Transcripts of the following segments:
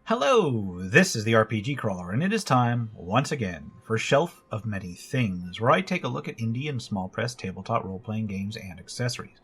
Hello, this is the RPG Crawler, and it is time, once again, for Shelf of Many Things, where I take a look at indie and small press tabletop role-playing games and accessories.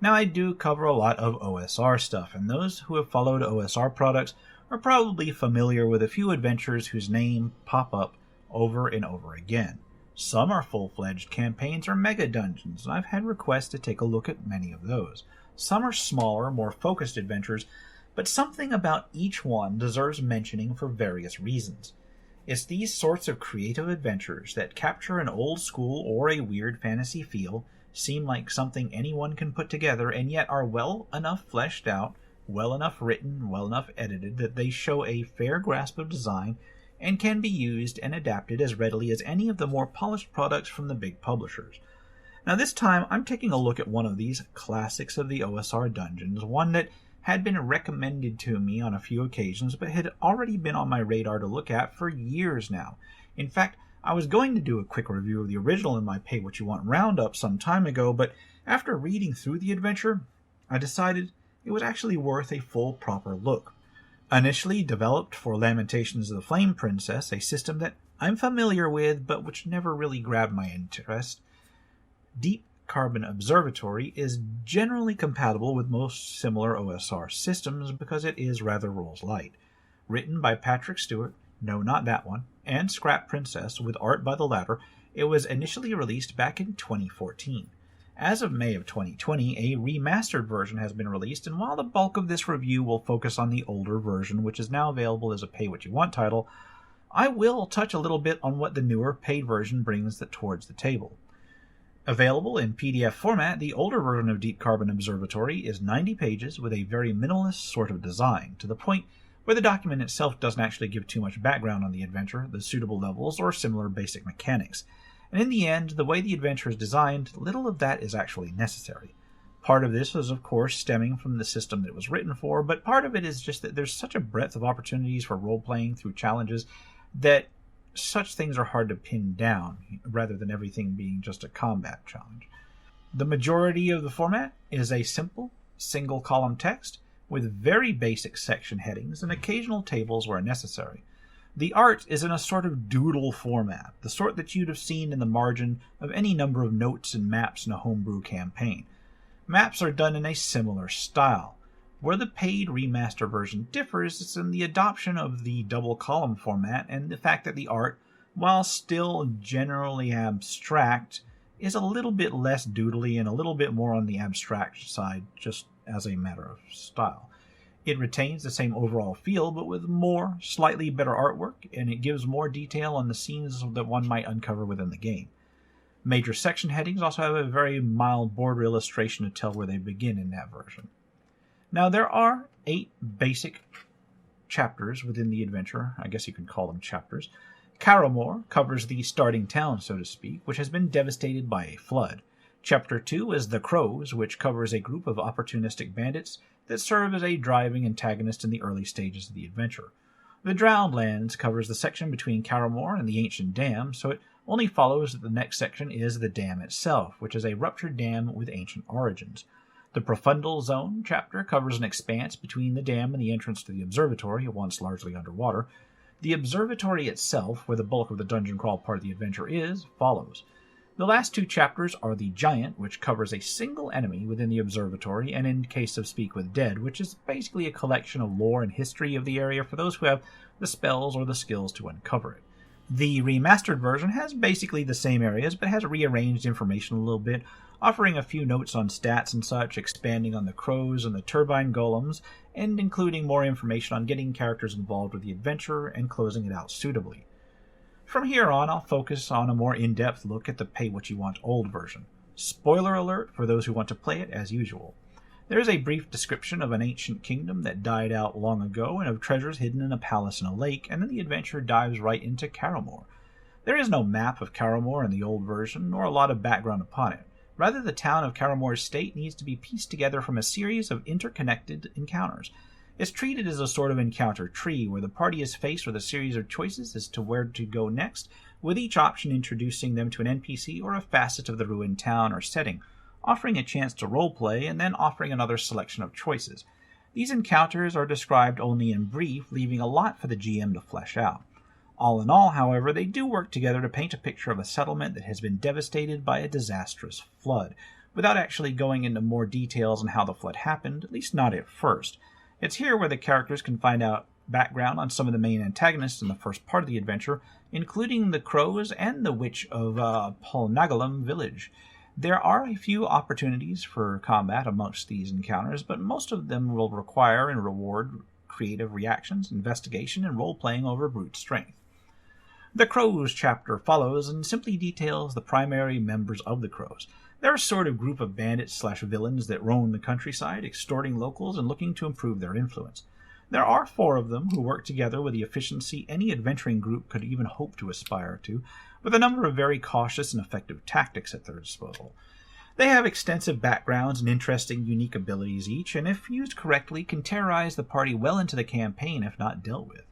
Now, I do cover a lot of OSR stuff, and those who have followed OSR products are probably familiar with a few adventures whose name pop up over and over again. Some are full-fledged campaigns or mega dungeons, and I've had requests to take a look at many of those. Some are smaller, more focused adventures, but something about each one deserves mentioning for various reasons. It's these sorts of creative adventures that capture an old school or a weird fantasy feel, seem like something anyone can put together, and yet are well enough fleshed out, well enough written, well enough edited that they show a fair grasp of design and can be used and adapted as readily as any of the more polished products from the big publishers. Now this time I'm taking a look at one of these classics of the OSR dungeons, one that had been recommended to me on a few occasions, but had already been on my radar to look at for years now. In fact, I was going to do a quick review of the original in my Pay What You Want roundup some time ago, but after reading through the adventure, I decided it was actually worth a full proper look. Initially developed for Lamentations of the Flame Princess, a system that I'm familiar with, but which never really grabbed my interest, Deep Carbon Observatory is generally compatible with most similar OSR systems because it is rather rules light. Written by Patrick Stewart, no not that one, and Scrap Princess with art by the latter, it was initially released back in 2014. As of May of 2020, a remastered version has been released, and while the bulk of this review will focus on the older version, which is now available as a Pay What You Want title, I will touch a little bit on what the newer paid version brings towards the table. Available in PDF format, the older version of Deep Carbon Observatory is 90 pages with a very minimalist sort of design, to the point where the document itself doesn't actually give too much background on the adventure, the suitable levels, or similar basic mechanics. And in the end, the way the adventure is designed, little of that is actually necessary. Part of this is, of course, stemming from the system that it was written for, but part of it is just that there's such a breadth of opportunities for role-playing through challenges that such things are hard to pin down, rather than everything being just a combat challenge. The majority of the format is a simple, single-column text with very basic section headings and occasional tables where necessary. The art is in a sort of doodle format, the sort that you'd have seen in the margin of any number of notes and maps in a homebrew campaign. Maps are done in a similar style. Where the paid remaster version differs is in the adoption of the double column format and the fact that the art, while still generally abstract, is a little bit less doodly and a little bit more on the abstract side, just as a matter of style. It retains the same overall feel, but with more, slightly better artwork, and it gives more detail on the scenes that one might uncover within the game. Major section headings also have a very mild border illustration to tell where they begin in that version. Now, there are 8 basic chapters within the adventure. I guess you can call them chapters. Caramore covers the starting town, so to speak, which has been devastated by a flood. Chapter 2 is The Crows, which covers a group of opportunistic bandits that serve as a driving antagonist in the early stages of the adventure. The Drowned Lands covers the section between Caramore and the ancient dam, so it only follows that the next section is the dam itself, which is a ruptured dam with ancient origins. The Profundal Zone chapter covers an expanse between the dam and the entrance to the observatory, once largely underwater. The observatory itself, where the bulk of the dungeon crawl part of the adventure is, follows. The last 2 chapters are the Giant, which covers a single enemy within the observatory, and in case of Speak with Dead, which is basically a collection of lore and history of the area for those who have the spells or the skills to uncover it. The remastered version has basically the same areas, but has rearranged information a little bit, offering a few notes on stats and such, expanding on the crows and the turbine golems, and including more information on getting characters involved with the adventure and closing it out suitably. From here on, I'll focus on a more in-depth look at the Pay What You Want old version. Spoiler alert for those who want to play it as usual. There is a brief description of an ancient kingdom that died out long ago and of treasures hidden in a palace in a lake, and then the adventure dives right into Caramore. There is no map of Caramore in the old version, nor a lot of background upon it. Rather, the town of Caramore's state needs to be pieced together from a series of interconnected encounters. It's treated as a sort of encounter tree, where the party is faced with a series of choices as to where to go next, with each option introducing them to an NPC or a facet of the ruined town or setting, offering a chance to roleplay and then offering another selection of choices. These encounters are described only in brief, leaving a lot for the GM to flesh out. All in all, however, they do work together to paint a picture of a settlement that has been devastated by a disastrous flood, without actually going into more details on how the flood happened, at least not at first. It's here where the characters can find out background on some of the main antagonists in the first part of the adventure, including the crows and the witch of Polnagalum village. There are a few opportunities for combat amongst these encounters, but most of them will require and reward creative reactions, investigation, and role-playing over brute strength. The Crows chapter follows and simply details the primary members of the Crows. They're a sort of group of bandits/villains that roam the countryside, extorting locals and looking to improve their influence. There are 4 of them who work together with the efficiency any adventuring group could even hope to aspire to, with a number of very cautious and effective tactics at their disposal. They have extensive backgrounds and interesting, unique abilities each, and if used correctly, can terrorize the party well into the campaign if not dealt with.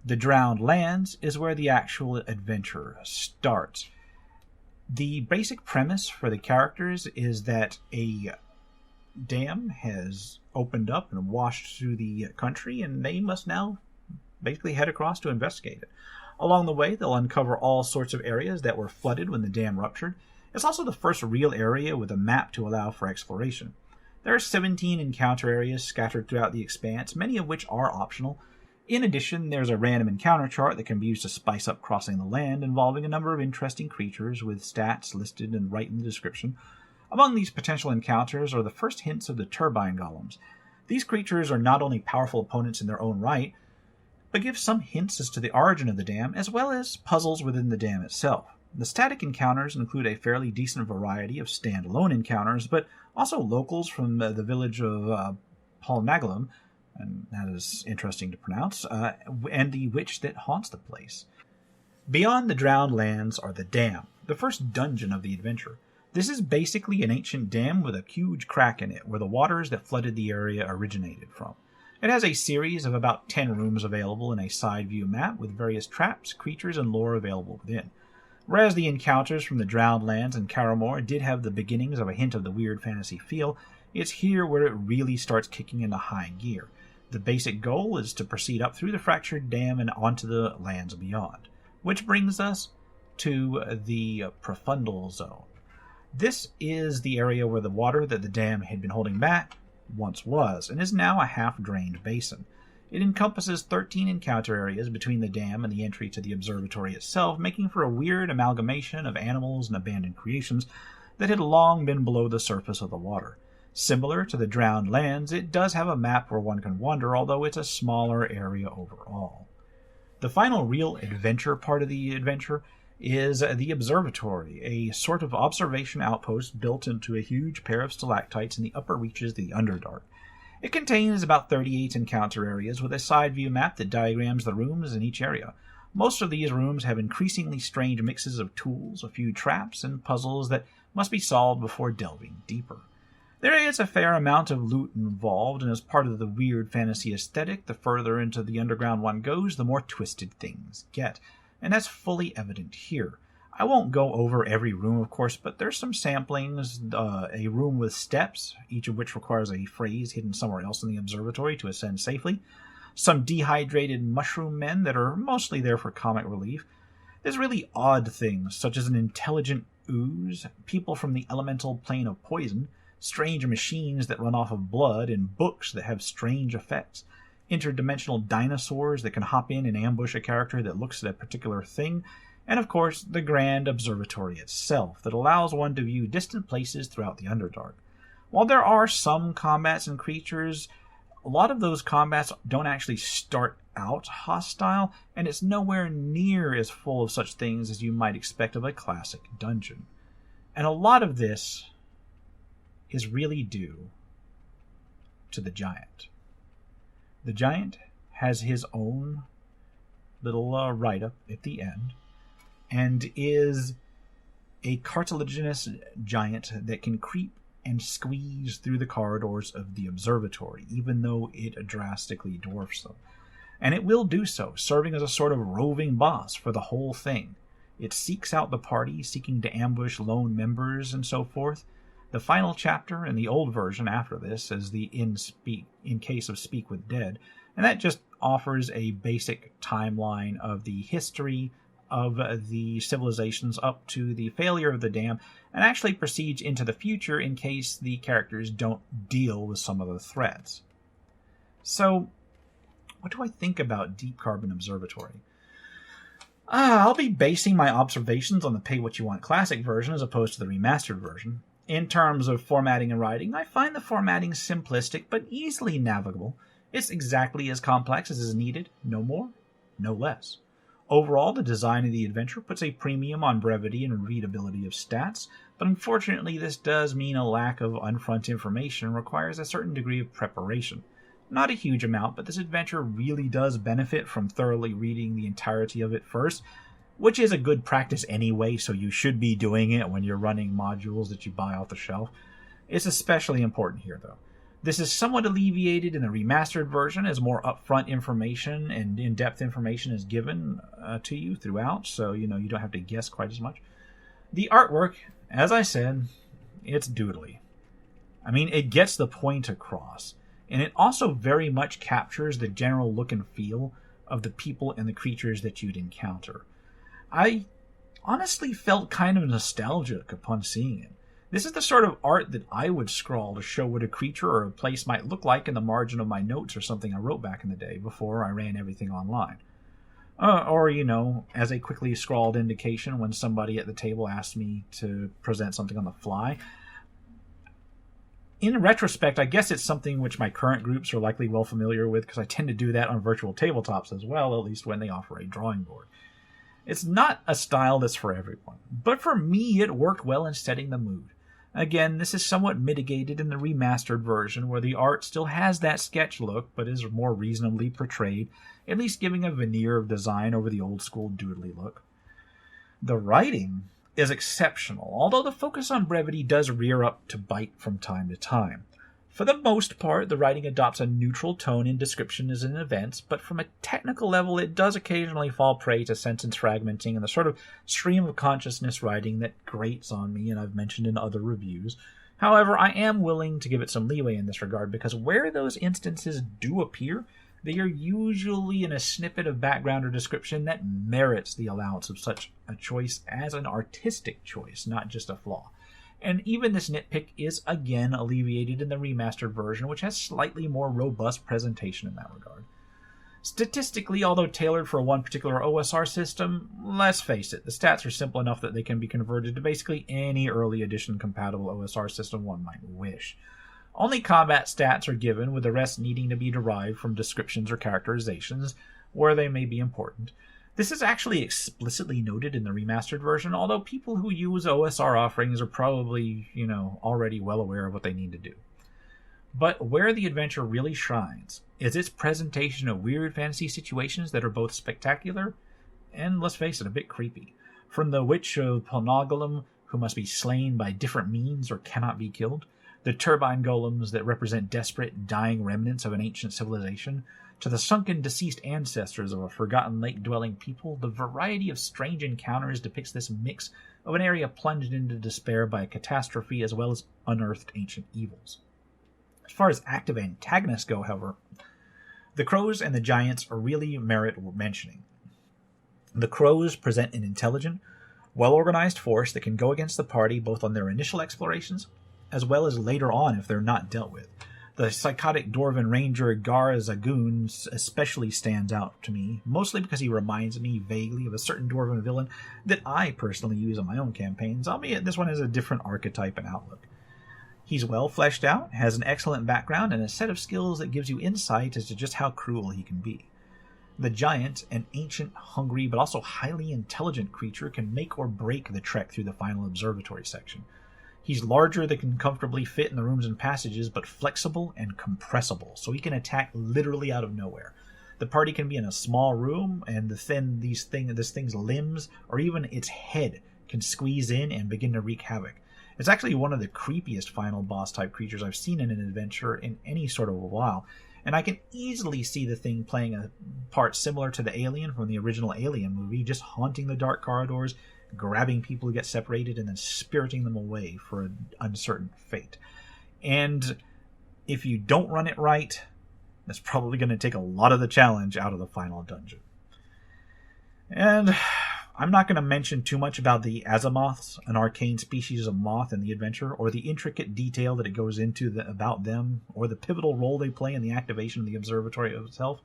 The Drowned Lands is where the actual adventure starts. The basic premise for the characters is that a dam has opened up and washed through the country, and they must now basically head across to investigate it. Along the way, they'll uncover all sorts of areas that were flooded when the dam ruptured. It's also the first real area with a map to allow for exploration. There are 17 encounter areas scattered throughout the expanse, many of which are optional. In addition, there's a random encounter chart that can be used to spice up crossing the land, involving a number of interesting creatures with stats listed and right in the description. Among these potential encounters are the first hints of the Turbine Golems. These creatures are not only powerful opponents in their own right, but give some hints as to the origin of the dam, as well as puzzles within the dam itself. The static encounters include a fairly decent variety of standalone encounters, but also locals from the village of Polnagalum, and that is interesting to pronounce, and the witch that haunts the place. Beyond the Drowned Lands are the Dam, the first dungeon of the adventure. This is basically an ancient dam with a huge crack in it, where the waters that flooded the area originated from. It has a series of about 10 rooms available in a side view map, with various traps, creatures, and lore available within. Whereas the encounters from the Drowned Lands and Caramore did have the beginnings of a hint of the weird fantasy feel, it's here where it really starts kicking into high gear. The basic goal is to proceed up through the fractured dam and onto the lands beyond. Which brings us to the Profundal Zone. This is the area where the water that the dam had been holding back once was, and is now a half-drained basin. It encompasses 13 encounter areas between the dam and the entry to the observatory itself, making for a weird amalgamation of animals and abandoned creations that had long been below the surface of the water. Similar to the Drowned Lands, it does have a map where one can wander, although it's a smaller area overall. The final real adventure part of the adventure is the Observatory, a sort of observation outpost built into a huge pair of stalactites in the upper reaches of the Underdark. It contains about 38 encounter areas with a side view map that diagrams the rooms in each area. Most of these rooms have increasingly strange mixes of tools, a few traps, and puzzles that must be solved before delving deeper. There is a fair amount of loot involved, and as part of the weird fantasy aesthetic, the further into the underground one goes, the more twisted things get, and that's fully evident here. I won't go over every room, of course, but there's some samplings, a room with steps, each of which requires a phrase hidden somewhere else in the observatory to ascend safely, some dehydrated mushroom men that are mostly there for comic relief. There's really odd things, such as an intelligent ooze, people from the elemental plane of poison, strange machines that run off of blood, and books that have strange effects, interdimensional dinosaurs that can hop in and ambush a character that looks at a particular thing, and of course the grand observatory itself that allows one to view distant places throughout the Underdark. While there are some combats and creatures, a lot of those combats don't actually start out hostile, and it's nowhere near as full of such things as you might expect of a classic dungeon. And a lot of this is really due to the giant. The giant has his own little write-up at the end, and is a cartilaginous giant that can creep and squeeze through the corridors of the observatory, even though it drastically dwarfs them. And it will do so, serving as a sort of roving boss for the whole thing. It seeks out the party, seeking to ambush lone members and so forth. The final chapter in the old version after this is the in case of Speak with Dead, and that just offers a basic timeline of the history of the civilizations up to the failure of the dam, and actually proceeds into the future in case the characters don't deal with some of the threats. So, what do I think about Deep Carbon Observatory? I'll be basing my observations on the Pay What You Want Classic version as opposed to the remastered version. In terms of formatting and writing, I find the formatting simplistic but easily navigable. It's exactly as complex as is needed, no more, no less. Overall, the design of the adventure puts a premium on brevity and readability of stats, but unfortunately this does mean a lack of upfront information and requires a certain degree of preparation. Not a huge amount, but this adventure really does benefit from thoroughly reading the entirety of it first, which is a good practice anyway, so you should be doing it when you're running modules that you buy off the shelf. It's especially important here, though. This is somewhat alleviated in the remastered version as more upfront information and in-depth information is given to you throughout, so you don't have to guess quite as much. The artwork, as I said, it's doodly. I mean, it gets the point across, and it also very much captures the general look and feel of the people and the creatures that you'd encounter. I honestly felt kind of nostalgic upon seeing it. This is the sort of art that I would scrawl to show what a creature or a place might look like in the margin of my notes or something I wrote back in the day before I ran everything online. Or, as a quickly scrawled indication when somebody at the table asked me to present something on the fly. In retrospect, I guess it's something which my current groups are likely well familiar with because I tend to do that on virtual tabletops as well, at least when they offer a drawing board. It's not a style that's for everyone, but for me it worked well in setting the mood. Again, this is somewhat mitigated in the remastered version where the art still has that sketch look but is more reasonably portrayed, at least giving a veneer of design over the old school doodly look. The writing is exceptional, although the focus on brevity does rear up to bite from time to time. For the most part, the writing adopts a neutral tone in descriptions and events, but from a technical level it does occasionally fall prey to sentence fragmenting and the sort of stream of consciousness writing that grates on me and I've mentioned in other reviews. However, I am willing to give it some leeway in this regard because where those instances do appear, they are usually in a snippet of background or description that merits the allowance of such a choice as an artistic choice, not just a flaw. And even this nitpick is again alleviated in the remastered version, which has slightly more robust presentation in that regard. Statistically, although tailored for one particular OSR system, let's face it, the stats are simple enough that they can be converted to basically any early edition compatible OSR system one might wish. Only combat stats are given, with the rest needing to be derived from descriptions or characterizations, where they may be important. This is actually explicitly noted in the remastered version, although people who use OSR offerings are probably, already well aware of what they need to do. But where the adventure really shines is its presentation of weird fantasy situations that are both spectacular and, let's face it, a bit creepy. From the Witch of Profundal, who must be slain by different means or cannot be killed, the Turbine Golems that represent desperate, dying remnants of an ancient civilization, to the sunken, deceased ancestors of a forgotten lake-dwelling people, the variety of strange encounters depicts this mix of an area plunged into despair by a catastrophe as well as unearthed ancient evils. As far as active antagonists go, however, the Crows and the Giants really merit mentioning. The Crows present an intelligent, well-organized force that can go against the party both on their initial explorations as well as later on if they're not dealt with. The psychotic dwarven ranger Gar Zagoon especially stands out to me, mostly because he reminds me vaguely of a certain dwarven villain that I personally use on my own campaigns, albeit this one has a different archetype and outlook. He's well fleshed out, has an excellent background, and a set of skills that gives you insight as to just how cruel he can be. The Giant, an ancient, hungry, but also highly intelligent creature, can make or break the trek through the final observatory section. He's larger than can comfortably fit in the rooms and passages, but flexible and compressible, so he can attack literally out of nowhere. The party can be in a small room, and this thing's limbs, or even its head, can squeeze in and begin to wreak havoc. It's actually one of the creepiest final boss-type creatures I've seen in an adventure in any sort of a while, and I can easily see the thing playing a part similar to the alien from the original Alien movie, just haunting the dark corridors grabbing people who get separated and then spiriting them away for an uncertain fate. And if you don't run it right, that's probably going to take a lot of the challenge out of the final dungeon. And I'm not going to mention too much about the Azimuths, an arcane species of moth in the adventure, or the intricate detail that it goes into about them, or the pivotal role they play in the activation of the Observatory itself.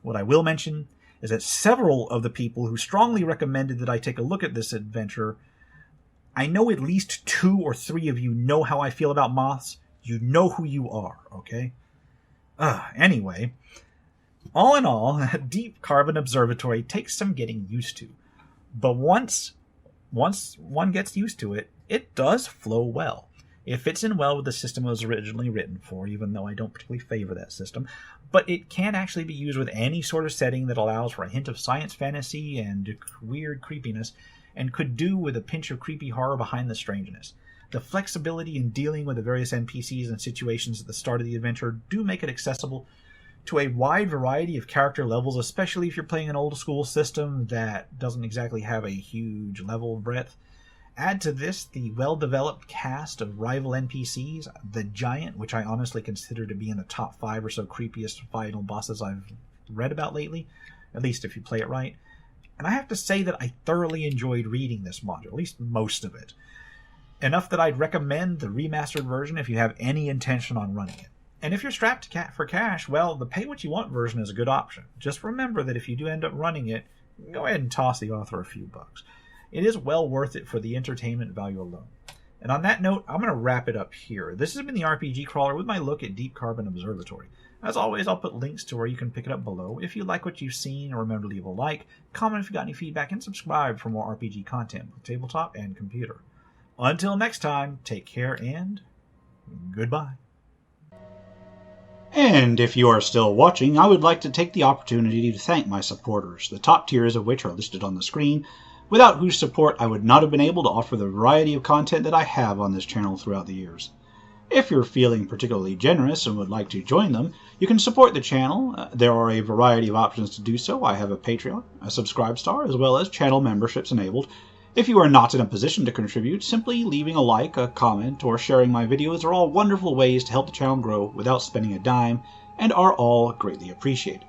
What I will mention is that several of the people who strongly recommended that I take a look at this adventure, I know at least 2 or 3 of you know how I feel about moths. You know who you are, okay? Anyway, all in all, Deep Carbon Observatory takes some getting used to. But once one gets used to it, it does flow well. It fits in well with the system it was originally written for, even though I don't particularly favor that system. But it can actually be used with any sort of setting that allows for a hint of science fantasy and weird creepiness, and could do with a pinch of creepy horror behind the strangeness. The flexibility in dealing with the various NPCs and situations at the start of the adventure do make it accessible to a wide variety of character levels, especially if you're playing an old school system that doesn't exactly have a huge level breadth. Add to this the well-developed cast of rival NPCs, the Giant, which I honestly consider to be in the top 5 or so creepiest final bosses I've read about lately, at least if you play it right. And I have to say that I thoroughly enjoyed reading this module, at least most of it. Enough that I'd recommend the remastered version if you have any intention on running it. And if you're strapped for cash, well, the pay what you want version is a good option. Just remember that if you do end up running it, go ahead and toss the author a few bucks. It is well worth it for the entertainment value alone. And on that note, I'm going to wrap it up here. This has been the RPG Crawler with my look at Deep Carbon Observatory. As always, I'll put links to where you can pick it up below. If you like what you've seen, remember to leave a like, comment if you got any feedback, and subscribe for more RPG content with tabletop and computer. Until next time, take care and goodbye. And if you are still watching, I would like to take the opportunity to thank my supporters, the top tiers of which are listed on the screen, without whose support I would not have been able to offer the variety of content that I have on this channel throughout the years. If you're feeling particularly generous and would like to join them, you can support the channel. There are a variety of options to do so. I have a Patreon, a Subscribestar, as well as channel memberships enabled. If you are not in a position to contribute, simply leaving a like, a comment, or sharing my videos are all wonderful ways to help the channel grow without spending a dime, and are all greatly appreciated.